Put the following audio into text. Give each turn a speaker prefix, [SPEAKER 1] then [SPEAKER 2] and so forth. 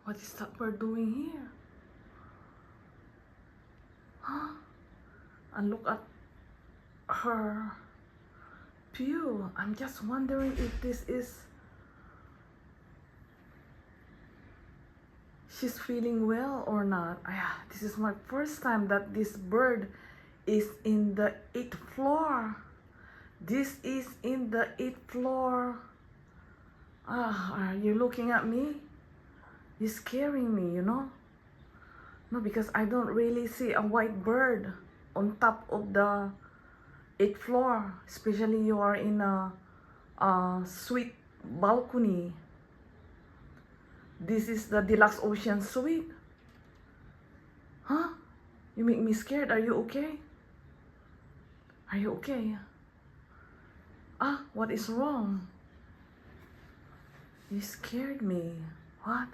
[SPEAKER 1] What is that bird doing here? Huh? And look at her view. I'm just wondering if this is... she's feeling well or not. This is my first time that this bird is in the 8th floor. This is in the 8th floor. Are you looking at me? You're scaring me, you know? No, because I don't really see a white bird on top of the 8th floor. Especially you are in a suite balcony. This is the deluxe ocean suite. Huh? You make me scared. Are you okay? Are you okay? What is wrong? You scared me. What?